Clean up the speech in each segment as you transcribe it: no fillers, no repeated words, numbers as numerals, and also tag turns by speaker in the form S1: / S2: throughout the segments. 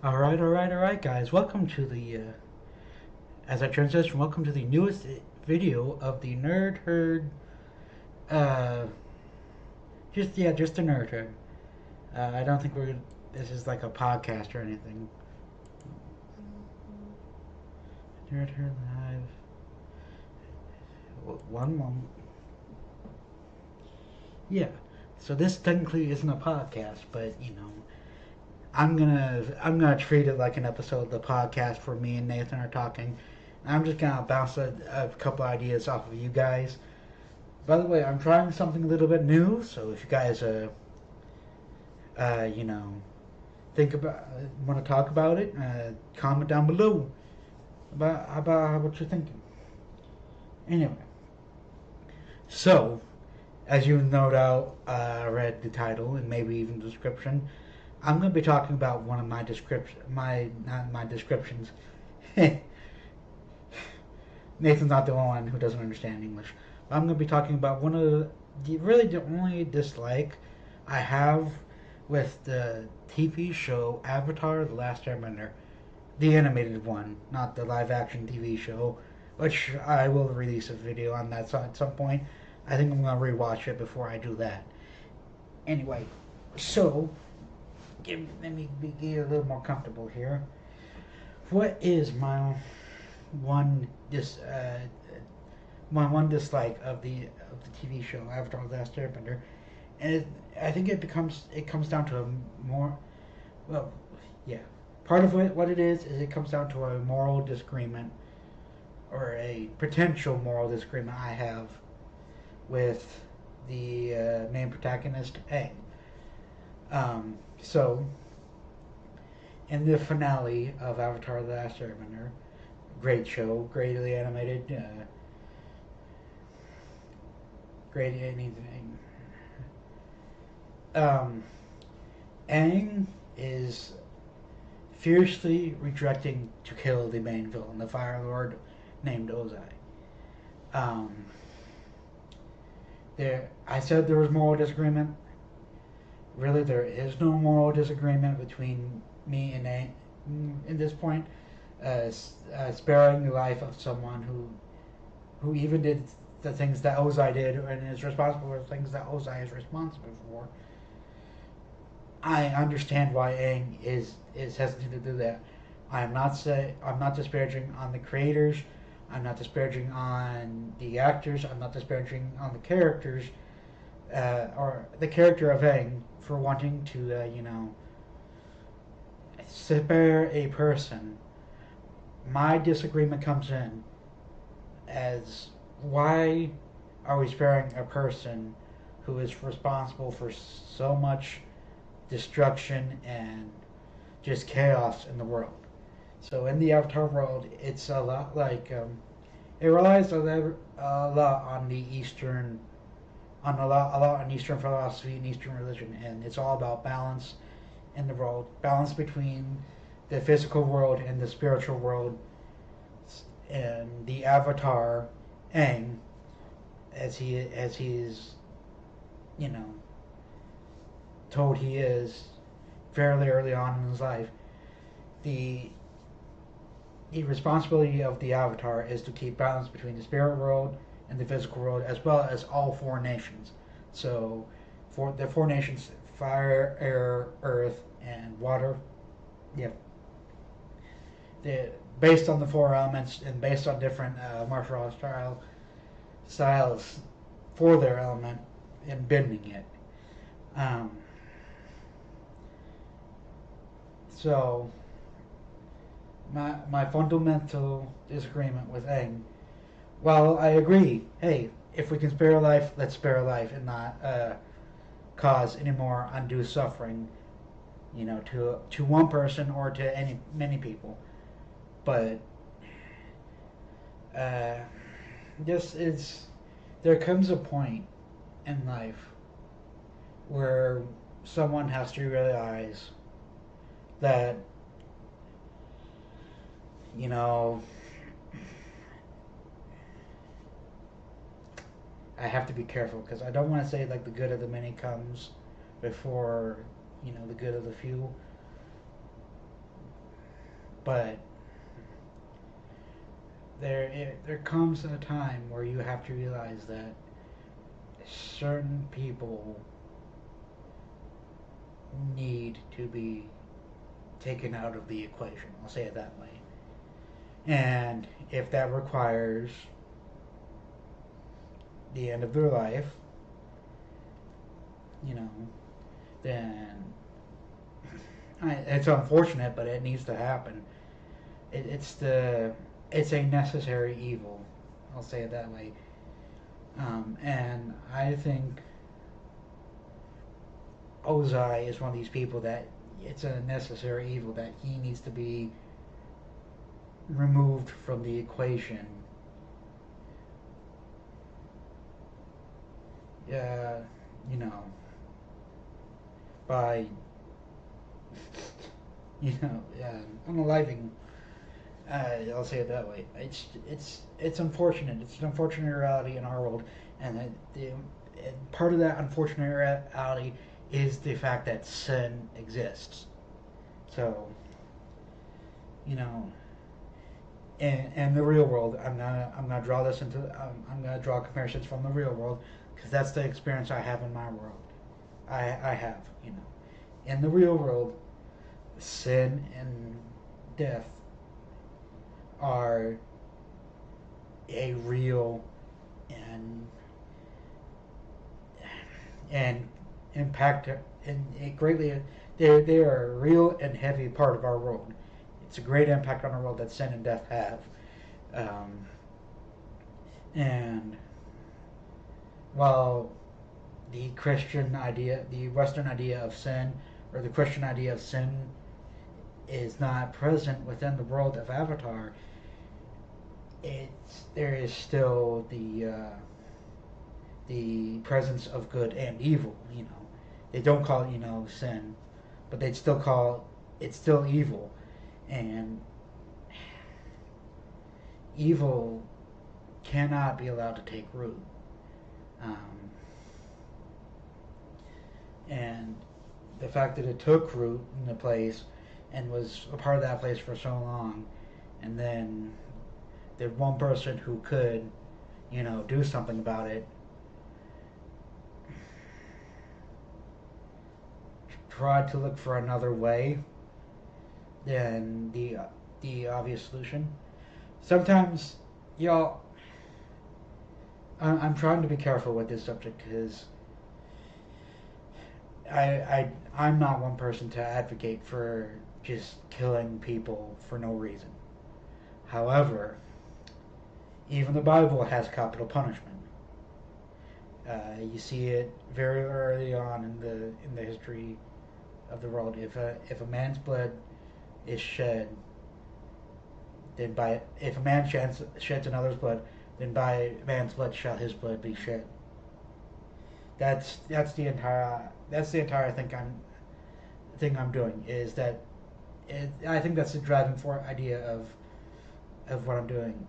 S1: All right, guys. Welcome to as I transition, welcome to the newest video of the Nerd Herd. Uh, just the Nerd Herd. I don't think this is like a podcast or anything. Nerd Herd Live. One moment. Yeah. So this technically isn't a podcast, but I'm gonna treat it like an episode of the podcast where me and Nathan are talking. I'm just gonna bounce a couple ideas off of you guys. By the way, I'm trying something a little bit new, so if you guys you know think about want to talk about it, comment down below about what you're thinking. Anyway, so as you no doubt read the title and maybe even the description, I'm going to be talking about one of my not my descriptions. Nathan's not the only one who doesn't understand English. But I'm going to be talking about one of the only dislike I have with the TV show Avatar: The Last Airbender, the animated one, not the live action TV show, which I will release a video on that at some point. I think I'm going to rewatch it before I do that. Anyway, so let me get a little more comfortable here. What is one dis my one dislike of the TV show Avatar: The Last Airbender? And I think it comes down to a more well, yeah. Part of what it is it comes down to a moral disagreement or a potential moral disagreement I have with the main protagonist Aang. So in the finale of Avatar: The Last Airbender, great show, greatly animated, great anything. Um, Aang is fiercely rejecting to kill the main villain, the Fire Lord named Ozai. Um, I said there was moral disagreement. Really, there is no moral disagreement between me and Aang in this point. Sparing the life of someone who even did the things that Ozai did and is responsible for the things that Ozai is responsible for. I understand why Aang is hesitant to do that. I'm not disparaging on the creators. I'm not disparaging on the actors. I'm not disparaging on the characters or the character of Aang for wanting to spare a person. My disagreement comes in as why are we sparing a person who is responsible for so much destruction and just chaos in the world? So in the Avatar world, it's a lot like it relies a lot on the Eastern, a lot on Eastern philosophy and Eastern religion, and it's all about balance in the world, balance between the physical world and the spiritual world. And the Avatar, Aang, as he's you know told he is fairly early on in his life, the the responsibility of the Avatar is to keep balance between the spirit world and the physical world, as well as all four nations. So, for the four nations: fire, air, earth, and water. Yep. The, based on the four elements and based on different martial arts styles for their element and bending it. Um, so my fundamental disagreement with Aang. Well, I agree. Hey, if we can spare a life, let's spare a life and not cause any more undue suffering, to one person or to many people. But uh, this is there comes a point in life where someone has to realize that you know I have to be careful because I don't want to say like the good of the many comes before the good of the few. But there comes a time where you have to realize that certain people need to be taken out of the equation. I'll say it that way. And if that requires the end of their life, you know, then it's unfortunate, but it needs to happen. It, it's the it's a necessary evil. I'll say it that way. And I think Ozai is one of these people that it's a necessary evil that he needs to be removed from the equation. Uh, you know, by unaliving. I'll say it that way. It's unfortunate. It's an unfortunate reality in our world, and part of that unfortunate reality is the fact that sin exists. So, you know, in the real world, I'm gonna draw this into I'm gonna draw comparisons from the real world because that's the experience I have in my world. I have, in the real world, sin and death are a real and and impact and it greatly they are a real and heavy part of our world. It's a great impact on our world that sin and death have. Um, and while the Western idea of sin, or the Christian idea of sin, is not present within the world of Avatar, there is still the presence of good and evil. They don't call it sin, but they'd still call it's still evil, and evil cannot be allowed to take root. Um, and the fact that it took root in the place and was a part of that place for so long, and then the one person who could, do something about it, tried to look for another way than the obvious solution. Sometimes, y'all, I'm trying to be careful with this subject because I'm not one person to advocate for just killing people for no reason. However, even the Bible has capital punishment. You see it very early on in the history of the world. If a man's blood is shed, then if a man sheds another's blood, then by man's blood shall his blood be shed. That's the entire thing I'm doing is that I think that's the driving idea of what I'm doing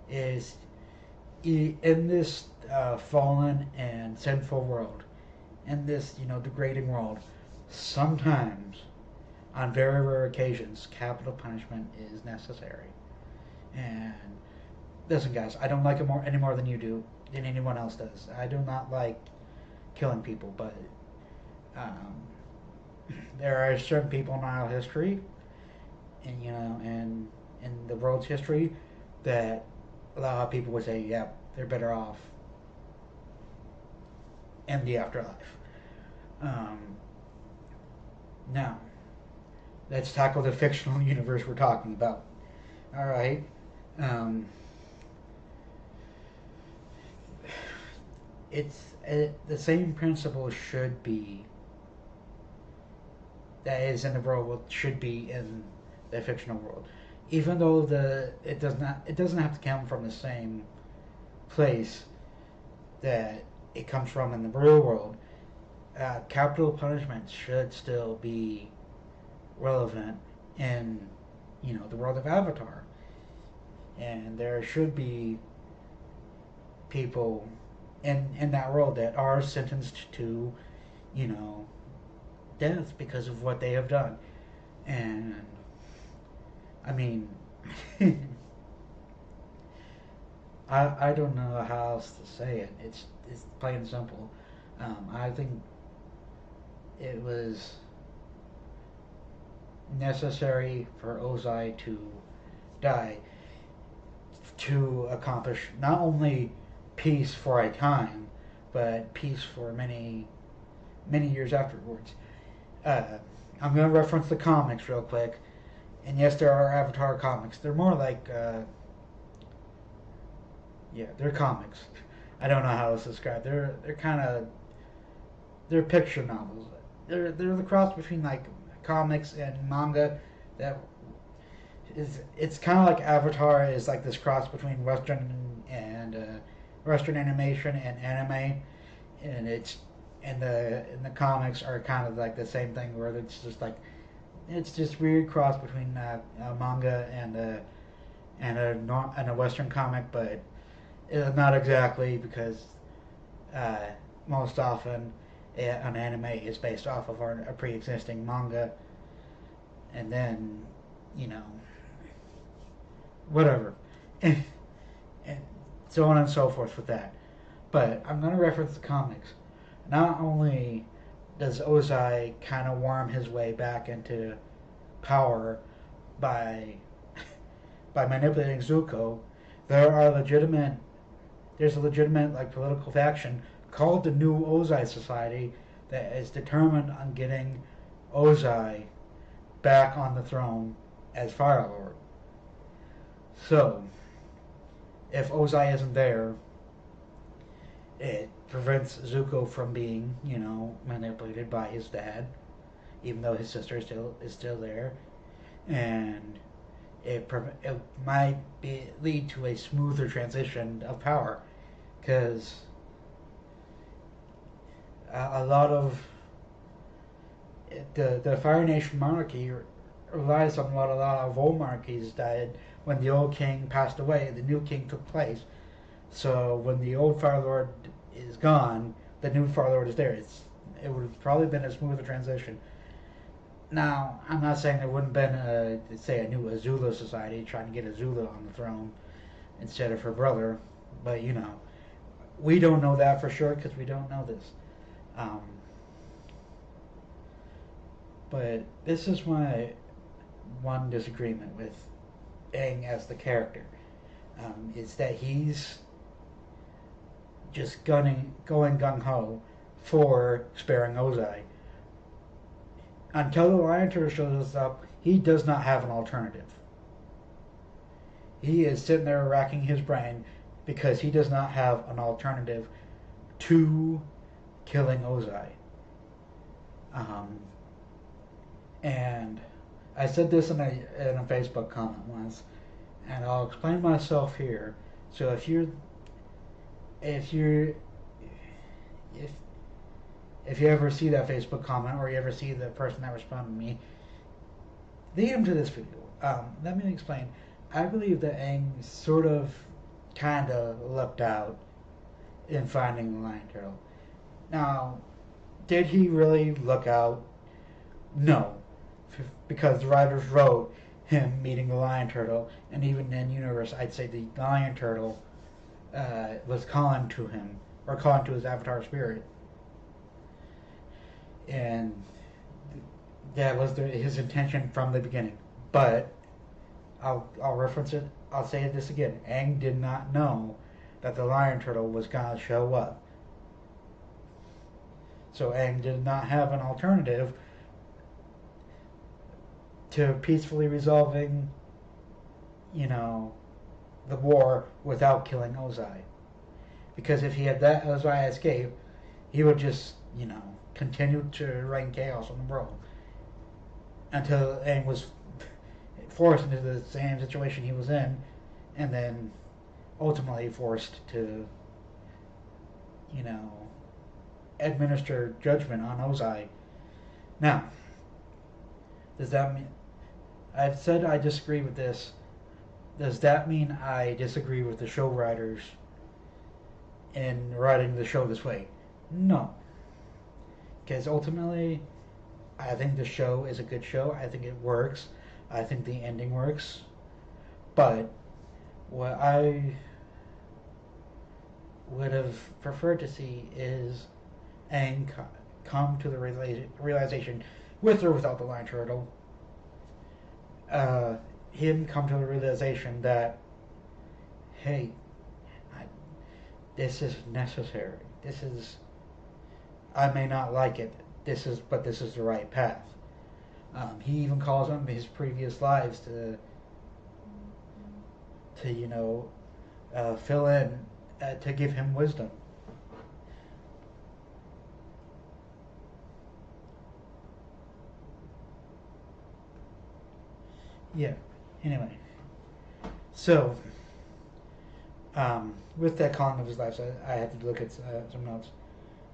S1: is in this fallen and sinful world, in this degrading world, sometimes on very rare occasions capital punishment is necessary. And listen, guys, I don't like it any more than you do, than anyone else does. I do not like killing people, but um, there are certain people in our history, and and in the world's history, that a lot of people would say, yeah, they're better off in the afterlife. Um, Now, let's tackle the fictional universe we're talking about. All right. Um, the same principle should be that is in the world should be in the fictional world, even though it doesn't have to come from the same place that it comes from in the real world. Capital punishment should still be relevant in the world of Avatar, and there should be people in that world that are sentenced to death because of what they have done. And I mean, I don't know how else to say it. It's plain and simple. I think it was necessary for Ozai to die to accomplish not only peace for a time, but peace for many years afterwards. Uh, I'm going to reference the comics real quick. And yes, there are Avatar comics. They're more like, yeah, they're comics. I don't know how else to describe. They're kind of they're picture novels. They're the cross between like comics and manga. That is, it's kind of like Avatar is like this cross between Western animation and anime, and the comics are kind of like the same thing where it's just like it's this weird cross between a manga and a Western comic, but not exactly because uh, most often an anime is based off of a pre-existing manga, and then you know whatever, and so on and so forth with that. But I'm going to reference the comics. Not only does Ozai kind of worm his way back into power by by manipulating Zuko, there's a legitimate like political faction called the New Ozai Society that is determined on getting Ozai back on the throne as Fire Lord. So, if Ozai isn't there, it prevents Zuko from being, manipulated by his dad, even though his sister is still there, and it might lead to a smoother transition of power, because a lot of the Fire Nation monarchy relies on what a lot of old monarchies died when the old king passed away. The new king took place. So when the old Fire Lord is gone, the new Fire Lord is there. It would have probably been a smoother transition. Now, I'm not saying there wouldn't have been, say, a new Azula society trying to get Azula on the throne instead of her brother, but we don't know that for sure because we don't know this. Um, but this is my one disagreement with Aang as the character. Is that he's just going gung ho for sparing Ozai. Until the Lion Turtle shows up, he does not have an alternative. He is sitting there racking his brain because he does not have an alternative to killing Ozai. And I said this in a Facebook comment once, and I'll explain myself here. So if you ever see that Facebook comment or you ever see the person that responded to me, lead them to this video. Let me explain. I believe that Aang sort of, kind of lucked out in finding the Lion Turtle. Now, did he really look out? No, because the writers wrote him meeting the Lion Turtle, and even in universe, I'd say the Lion Turtle was calling to him, or calling to his avatar spirit, and that was his intention from the beginning. But I'll reference it. I'll say this again. Aang did not know that the Lion Turtle was gonna show up, so Aang did not have an alternative to peacefully resolving, the war without killing Ozai. Because if he had that Ozai escape, he would just, continue to rain chaos on the world until Aang was forced into the same situation he was in, and then ultimately forced to, administer judgment on Ozai. Now, does that mean I've said I disagree with this? Does that mean I disagree with the show writers in writing the show this way? No. Because ultimately, I think the show is a good show. I think it works. I think the ending works, but what I would have preferred to see is Aang come to the realization, with or without the Lion Turtle, uh, him come to the realization that, hey, I, this is necessary. This is, I may not like it. But this is the right path. He even calls on his previous lives to fill in, to give him wisdom. Yeah. Anyway, so with that calling of his lives, I had to look at some notes.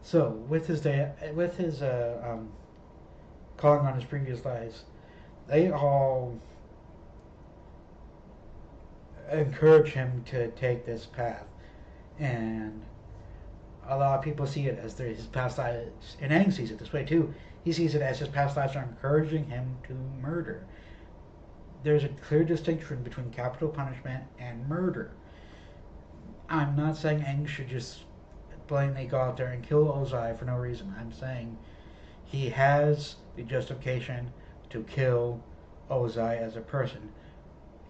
S1: So with his calling on his previous lives, they all encourage him to take this path, and a lot of people see it as his past lives, and Aang sees it this way too. He sees it as his past lives are encouraging him to murder. There's a clear distinction between capital punishment and murder. I'm not saying Aang should just blatantly go out there and kill Ozai for no reason. I'm saying he has the justification to kill Ozai as a person,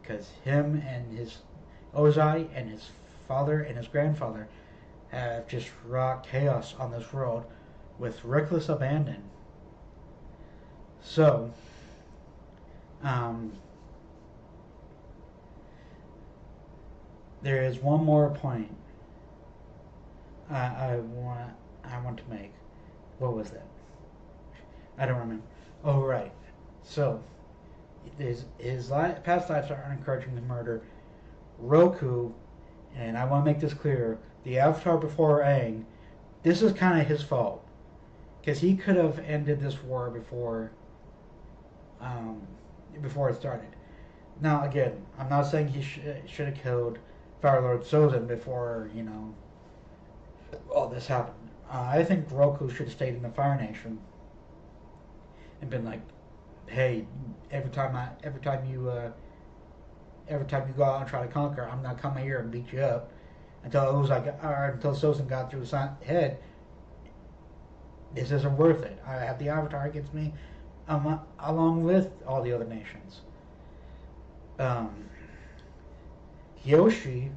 S1: because him and his Ozai and his father and his grandfather have just wrought chaos on this world with reckless abandon. So, there is one more point I want to make. What was that? I don't remember. Oh, right. So, his past lives are encouraging the murder. Roku, and I want to make this clear, the Avatar before Aang, this is kind of his fault, because he could have ended this war before it started. Now, again, I'm not saying he should have killed Fire Lord Sozin before all this happened. I think Roku should have stayed in the Fire Nation and been like, "Hey, every time you go out and try to conquer, I'm gonna come here and beat you up until Sozin got through his head. This isn't worth it. I have the Avatar against me, along with all the other nations." Yoshi,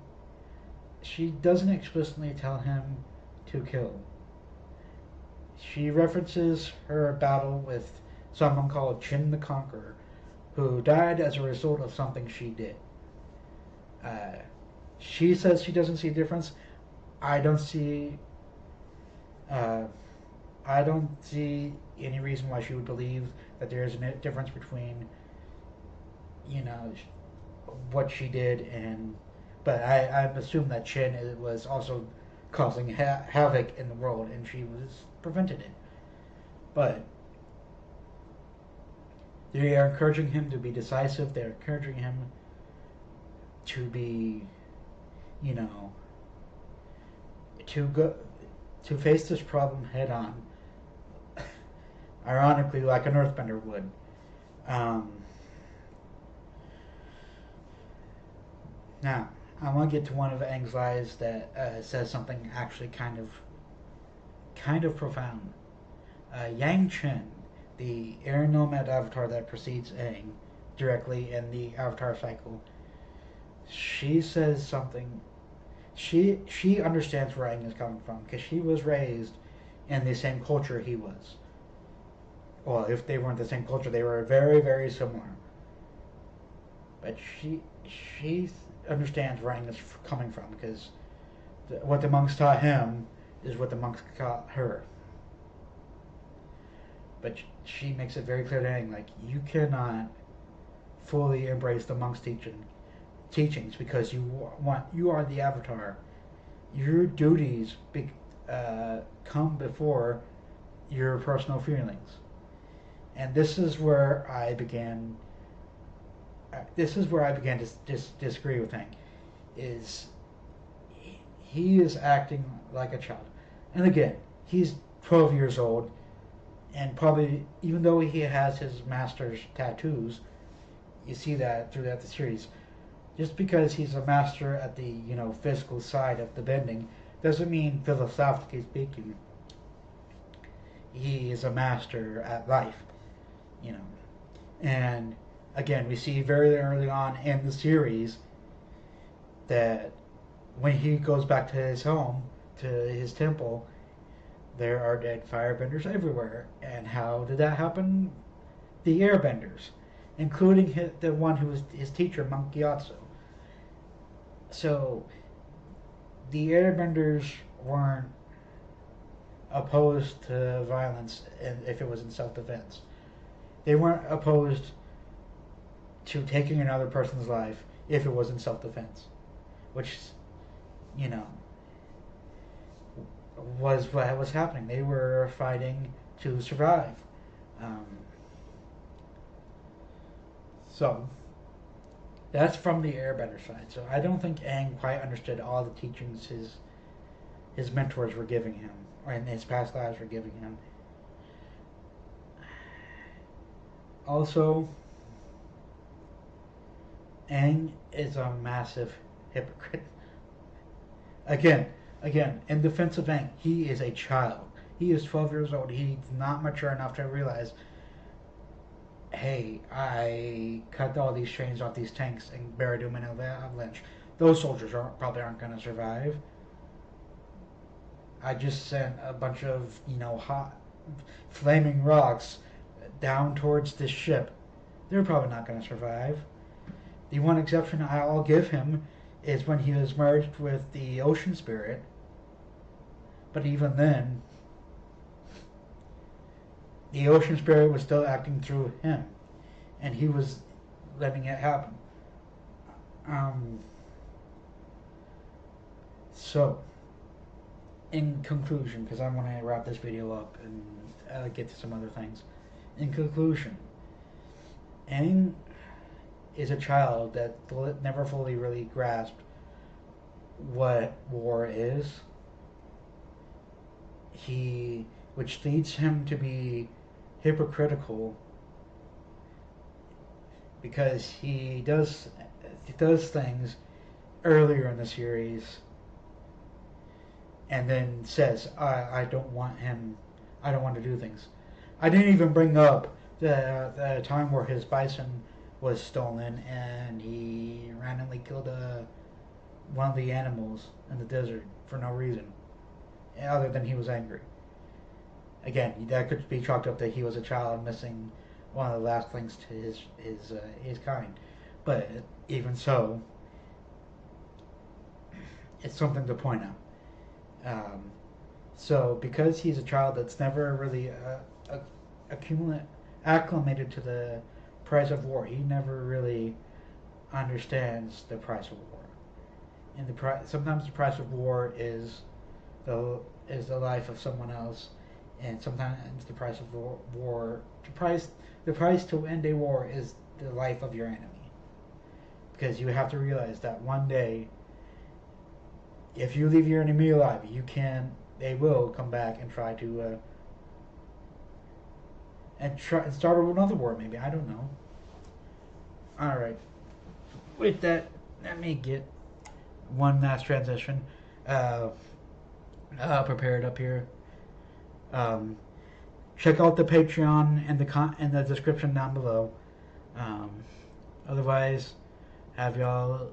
S1: she doesn't explicitly tell him to kill. She references her battle with someone called Chin the Conqueror, who died as a result of something she did. She says she doesn't see a difference. I don't see. I don't see any reason why she would believe that there is a difference between, what she did and. But I assume that Chin was also causing havoc in the world, and she was prevented it. But they are encouraging him to be decisive. They're encouraging him to be, you know, to face this problem head on. Ironically, like an Earthbender would. Now, I want to get to one of Aang's lies that says something actually kind of profound. Yang Chen, the air nomad avatar that precedes Aang directly in the avatar cycle, she says something. She understands where Aang is coming from, because she was raised in the same culture he was. Well, if they weren't the same culture, they were very, very similar. But she understands where Aang is coming from, because what the monks taught him is what the monks taught her. But she makes it very clear to Aang, like, you cannot fully embrace the monks' teachings, because you are the avatar. Your duties come before your personal feelings. And this is where I began. To disagree with Hank. Is he is acting like a child, and again, he's 12 years old, and probably, even though he has his master's tattoos, you see that throughout the series. Just because he's a master at the physical side of the bending doesn't mean philosophically speaking he is a master at life. You know, and again we see very early on in the series that when he goes back to his home, to his temple, there are dead firebenders everywhere. And how did that happen? The airbenders, including the one who was his teacher, Monk Gyatso. So the airbenders weren't opposed to violence if it was in self-defense. They weren't opposed to taking another person's life if it was in self-defense, which, you know, was what was happening. They were fighting to survive. Um, so that's from the airbender side. So I don't think Aang quite understood all the teachings his mentors were giving him, or in his past lives were giving him. Also, Aang is a massive hypocrite. Again, in defense of Aang, he is a child. He is 12 years old. He's not mature enough to realize, hey, I cut all these trains off these tanks and buried them in an avalanche. Those soldiers probably aren't going to survive. I just sent a bunch of, hot, flaming rocks down towards this ship. They're probably not going to survive. The one exception I'll give him is when he was merged with the ocean spirit. But even then, the ocean spirit was still acting through him, and he was letting it happen. So, in conclusion, because I want to wrap this video up and get to some other things. In conclusion, Aang is a child that never fully really grasped what war is. Which leads him to be hypocritical, because he does things earlier in the series and then says, I don't want to do things. I didn't even bring up the time where his bison was stolen and he randomly killed one of the animals in the desert for no reason, other than he was angry. Again, that could be chalked up that he was a child missing one of the last links to his kind. But even so, it's something to point out. So because he's a child that's never really acclimated to the price of war, he never really understands the price of war. And sometimes the price of war is the life of someone else, and sometimes the price of war the price to end a war is the life of your enemy. Because you have to realize that one day, if you leave your enemy alive, they will come back and try to and start another war. Maybe, I don't know. All right. With that, let me get one last transition prepared up here. Check out the Patreon and the description down below. Otherwise, have yourself